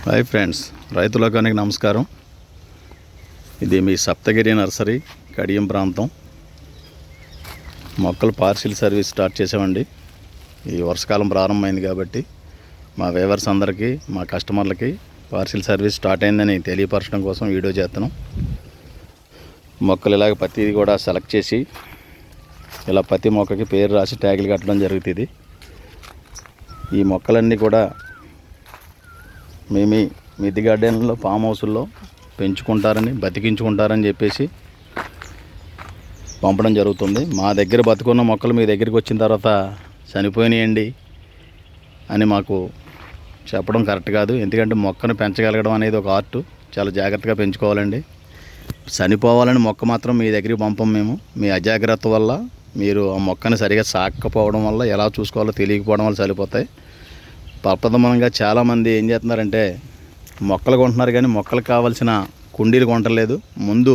Hi friends, రైతు లోకానికి నమస్కారం. ఇది మీ సప్తగిరి నర్సరీ, కడియం ప్రాంతం. మొక్కలు పార్సిల్ సర్వీస్ స్టార్ట్ చేసామండి. ఈ వర్షాకాలం ప్రారంభమైంది కాబట్టి మా వేవర్స్ అందరికీ, మా కస్టమర్లకి పార్సిల్ సర్వీస్ స్టార్ట్ అయిందని తెలియపరచడం కోసం వీడియో చేస్తున్నాం. మొక్కలు ఇలాగ ప్రతిది కూడా సెలెక్ట్ చేసి ఇలా ప్రతి మొక్కకి పేరు రాసి ట్యాగులు కట్టడం జరుగుతుంది. ఈ మొక్కలన్నీ కూడా మీ మిద్దె గార్డెన్లో, ఫామ్ హౌస్లో పెంచుకుంటారని, బతికించుకుంటారని చెప్పేసి పంపడం జరుగుతుంది. మా దగ్గర బతుకున్న మొక్కలు మీ దగ్గరికి వచ్చిన తర్వాత చనిపోయినాయండి అని మాకు చెప్పడం కరెక్ట్ కాదు. ఎందుకంటే మొక్కను పెంచగలగడం అనేది ఒక ఆర్ట్. చాలా జాగ్రత్తగా పెంచుకోవాలండి. చనిపోవాలని మొక్క మాత్రం మీ దగ్గరికి పంపం మేము. మీ అజాగ్రత్త వల్ల, మీరు ఆ మొక్కను సరిగా సాకపోవడం వల్ల, ఎలా చూసుకోవాలో తెలియకపోవడం వల్ల చనిపోతాయి. ప్రప్రథమంగా చాలామంది ఏం చేస్తున్నారంటే మొక్కలు కొంటున్నారు, కానీ మొక్కలకు కావాల్సిన కుండీలు కొనట్లేదు. ముందు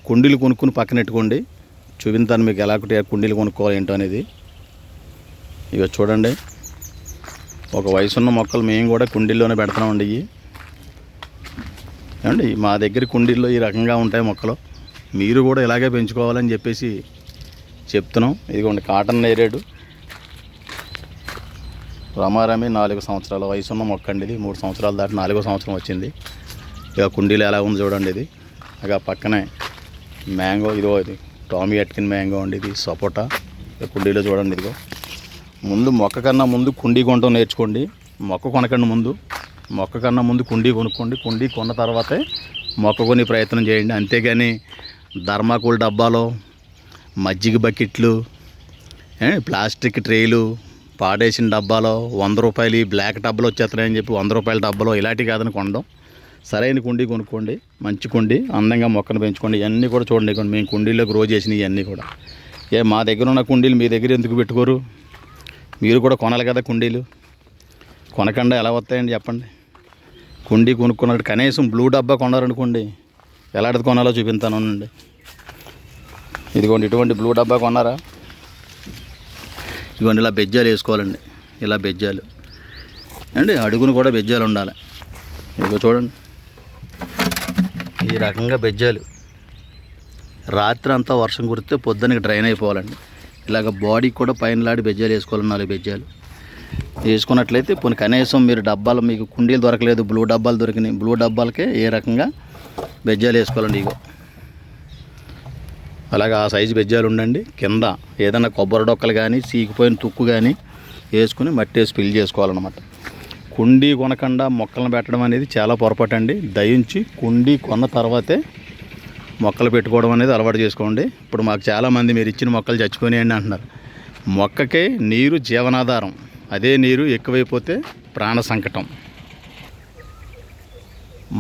కుండీలు కొనుక్కుని పక్కన పెట్టుకోండి. చూపించాను మీకు ఎలా కుండీలు కొనుక్కోవాలి ఏంటో అనేది. ఇక చూడండి, ఒక వయసున్న మొక్కలు మేము కూడా కుండీల్లోనే పెడుతున్నామండి. ఏమండి, మా దగ్గర కుండీల్లో ఈ రకంగా ఉంటాయి మొక్కలు. మీరు కూడా ఇలాగే పెంచుకోవాలని చెప్పేసి చెప్తున్నాం. ఇదిగోండి, కాటన్ నేరేడు రమారమి 4 సంవత్సరాల వయసున్న మొక్క అండి. ఇది 3 సంవత్సరాలు దాటి 4వ సంవత్సరం వచ్చింది. ఇక కుండీలు ఎలా ఉంది చూడండి. ఇది ఇక పక్కనే మ్యాంగో, ఇదిగో ఇది టామీ అట్కిన్ మ్యాంగో అండి. ఇది సపోటా. ఇక కుండీలో చూడండి. ఇదిగో ముందు మొక్క కన్నా ముందు కుండీ కొనటం నేర్చుకోండి. మొక్క కొనకండి ముందు. మొక్క కన్నా ముందు కుండీ కొనుక్కోండి. కుండీ కొన్న తర్వాతే మొక్క కొని ప్రయత్నం చేయండి. అంతేగాని ధర్మాకోల్ డబ్బాలో, మజ్జిగ బకెట్లు, ప్లాస్టిక్ ట్రేలు, పాడేసిన డబ్బాలో 100 రూపాయలు బ్లాక్ డబ్బాలు వచ్చేస్తున్నాయని చెప్పి 100 రూపాయల డబ్బాలో ఇలాంటివి కాదని కొనడం. సరైన కుండీ కొనుక్కోండి, మంచి కుండీ, అందంగా మొక్కను పెంచుకోండి. ఇవన్నీ కూడా చూడండి. మేము కుండీలో గ్రో చేసినవి ఇవన్నీ కూడా. మా దగ్గర ఉన్న కుండీలు మీ దగ్గర ఎందుకు పెట్టుకోరు? మీరు కూడా కొనాలి కదా కుండీలు. కొనకుండా ఎలా వస్తాయండి చెప్పండి? కుండీ కొనుక్కున్నట్టు కనీసం బ్లూ డబ్బా కొన్నారనుకోండి, ఎలాంటిది కొనాలో చూపిస్తానండి. ఇదిగోండి, ఇటువంటి బ్లూ డబ్బా కొన్నారా? ఇదిగోండి, ఇలా బెజ్జాలు వేసుకోవాలండి. ఇలా బెజ్జాలు అండి, అడుగును కూడా బెజ్జాలు ఉండాలి. ఇదిగో చూడండి, ఈ రకంగా బెజ్జాలు. రాత్రి అంతా వర్షం కురిస్తే పొద్దున్నకి డ్రైన్ అయిపోవాలండి. ఇలాగ బాడీకి కూడా పైన లాడి బెజ్జాలు వేసుకోవాలి. 4 బెజ్జాలు వేసుకున్నట్లయితే పోనీ కనీసం మీరు డబ్బాలు, మీకు కుండీలు దొరకలేదు, బ్లూ డబ్బాలు దొరికినాయి, బ్లూ డబ్బాలకే ఏ రకంగా బెజ్జాలు వేసుకోవాలండి. ఇగో అలాగే ఆ సైజు బెజ్జాలు ఉండండి. కింద ఏదైనా కొబ్బరి డొక్కలు కానీ, సీకిపోయిన తుక్కు కానీ వేసుకుని మట్టి వేసి ఫిల్ చేసుకోవాలన్నమాట. కుండీ కొనకుండా మొక్కలను పెట్టడం అనేది చాలా పొరపాటు అండి. దయించి కుండీ కొన్న తర్వాతే మొక్కలు పెట్టుకోవడం అనేది అలవాటు చేసుకోండి. ఇప్పుడు మాకు చాలామంది మీరు ఇచ్చిన మొక్కలు చచ్చిపోయినాయండి అంటున్నారు. మొక్కకే నీరు జీవనాధారం. అదే నీరు ఎక్కువైపోతే ప్రాణ సంకటం.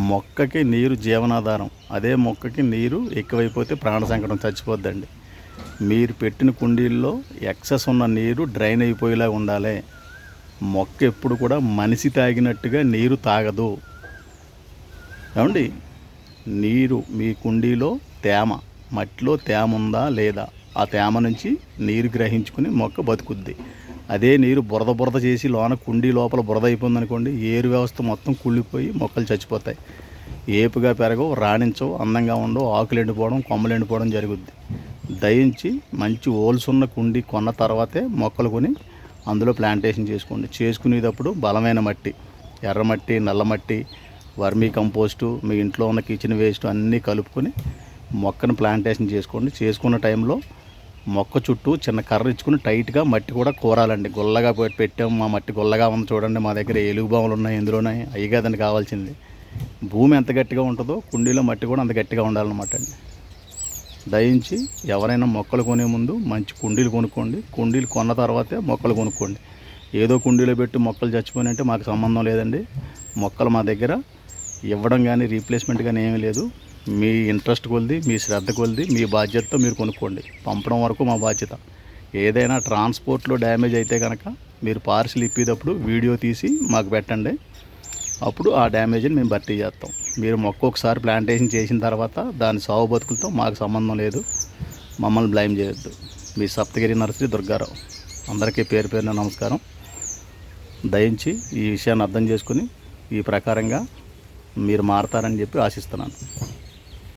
మొక్కకి నీరు జీవనాధారం. అదే మొక్కకి నీరు ఎక్కువైపోతే ప్రాణ సంకటం, చచ్చిపోద్దండి. మీరు పెట్టిన కుండీల్లో ఎక్సెస్ ఉన్న నీరు డ్రైన్ అయిపోయేలా ఉండాలి. మొక్క ఎప్పుడు కూడా మనిషి తాగినట్టుగా నీరు తాగదు. ఏమండి, నీరు మీ కుండీలో తేమ, మట్టిలో తేమ ఉందా లేదా, ఆ తేమ నుంచి నీరు గ్రహించుకుని మొక్క బతుకుద్ది. అదే నీరు బురద చేసి లోన కుండీ లోపల బురద అయిపోయిందనుకోండి, ఏరు వ్యవస్థ మొత్తం కుళ్ళిపోయి మొక్కలు చచ్చిపోతాయి. ఏపుగా పెరగవు, రాణించవు, అందంగా ఉండవు, ఆకులు ఎండిపోవడం, కొమ్మలు ఎండిపోవడం జరుగుద్ది. దయించి మంచి హోల్స్ ఉన్న కుండీ కొన్న తర్వాతే మొక్కలు కొని అందులో ప్లాంటేషన్ చేసుకోండి. చేసుకునేటప్పుడు బలమైన మట్టి, ఎర్రమట్టి, నల్లమట్టి, వర్మీ కంపోస్టు, మీ ఇంట్లో ఉన్న కిచెన్ వేస్ట్ అన్నీ కలుపుకొని మొక్కను ప్లాంటేషన్ చేసుకోండి. చేసుకున్న టైంలో మొక్క చుట్టూ చిన్న కర్ర ఇచ్చుకుని టైట్గా మట్టి కూడా కూరాలండి. గుల్లగా పెట్టాము, మా మట్టి గుల్లగా ఉంది చూడండి, మా దగ్గర ఎలుగుబాములు ఉన్నాయి, ఎందులోనాయి, అవి కాదండి కావాల్సింది. భూమి ఎంత గట్టిగా ఉంటుందో కుండీలో మట్టి కూడా అంత గట్టిగా ఉండాలన్నమాట అండి. దయించి ఎవరైనా మొక్కలు కొనే ముందు మంచి కుండీలు కొనుక్కోండి. కుండీలు కొన్న తర్వాతే మొక్కలు కొనుక్కోండి. ఏదో కుండీలో పెట్టి మొక్కలు చచ్చిపోయినంటే మాకు సంబంధం లేదండి. మొక్కలు మా దగ్గర ఇవ్వడం కానీ రీప్లేస్మెంట్ కానీ ఏమీ లేదు. మీ ఇంట్రెస్ట్ కొలిది, మీ శ్రద్ధ కొలిది, మీ బాధ్యతతో మీరు కొనుక్కోండి. పంపడం వరకు మా బాధ్యత. ఏదైనా ట్రాన్స్పోర్ట్లో డ్యామేజ్ అయితే కనుక మీరు పార్సిల్ ఇప్పేటప్పుడు వీడియో తీసి మాకు పెట్టండి. అప్పుడు ఆ డ్యామేజ్ని మేము భర్తీ చేస్తాం. మీరు మొక్క ఒకసారి ప్లాంటేషన్ చేసిన తర్వాత దాని సాగు బతుకులతో మాకు సంబంధం లేదు. మమ్మల్ని బ్లైమ్ చేయొద్దు. మీ సప్తగిరి నర్సరీ, దుర్గారావు. అందరికీ పేరు పేరున నమస్కారం. దయించి ఈ విషయాన్ని అర్థం చేసుకుని ఈ ప్రకారంగా మీరు మారతారని చెప్పి ఆశిస్తున్నాను.